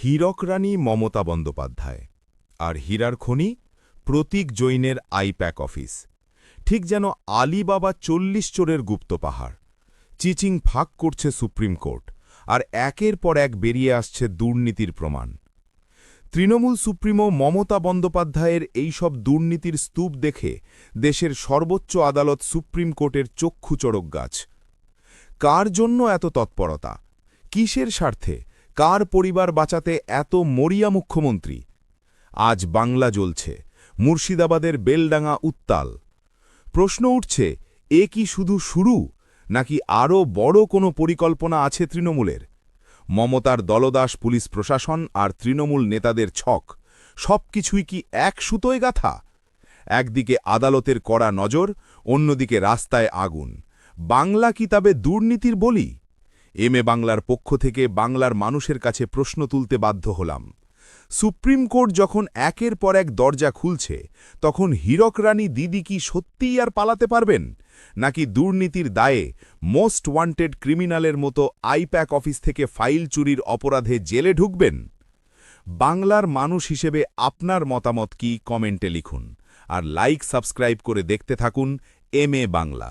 হীরক রানী মমতা বন্দ্যোপাধ্যায় আর হীরার খনি প্রতীক জৈনের I-PAC office. ঠিক যেন আলিবাবা ৪০ চোরের গুপ্ত পাহাড়। চিচিং ফাঁক করছে সুপ্রিম কোর্ট, আর একের পর এক বেরিয়ে আসছে দুর্নীতির প্রমাণ। তৃণমূল সুপ্রিমো মমতা বন্দ্যোপাধ্যায়ের এইসব দুর্নীতির স্তূপ দেখে দেশের সর্বোচ্চ আদালত সুপ্রিম কোর্টের চক্ষু চড়ক গাছ। কার জন্য এত তৎপরতা? কিসের স্বার্থে? কার পরিবার বাঁচাতে এত মরিয়া মুখ্যমন্ত্রী? আজ বাংলা জ্বলছে, মুর্শিদাবাদের বেলডাঙ্গা উত্তাল। প্রশ্ন উঠছে, এ কি শুধু শুরু, নাকি আরও বড় কোনো পরিকল্পনা আছে তৃণমূলের? মমতার দলদাস পুলিশ প্রশাসন আর তৃণমূল নেতাদের ছক, সবকিছুই কি এক সুতোয় গাথা? একদিকে আদালতের কড়া নজর, অন্যদিকে রাস্তায় আগুন। বাংলা কি তবে দুর্নীতির বলি? বাংলার পক্ষ থেকে বাংলার মানুষের কাছে প্রশ্ন তুলতে বাধ্য হলাম। সুপ্রিম কোর্ট যখন একের পর এক দরজা খুলছে, তখন হীরক রানী দিদি কি সত্যিই আর পালাতে পারবেন, নাকি দুর্নীতির দায়ে মোস্ট ওয়ান্টেড ক্রিমিনালের মতো আইপ্যাক অফিস থেকে ফাইল চুরির অপরাধে জেলে ঢুকবেন? বাংলার মানুষ হিসেবে আপনার মতামত কি কমেন্টে লিখুন, আর লাইক সাবস্ক্রাইব করে দেখতে থাকুন বাংলা।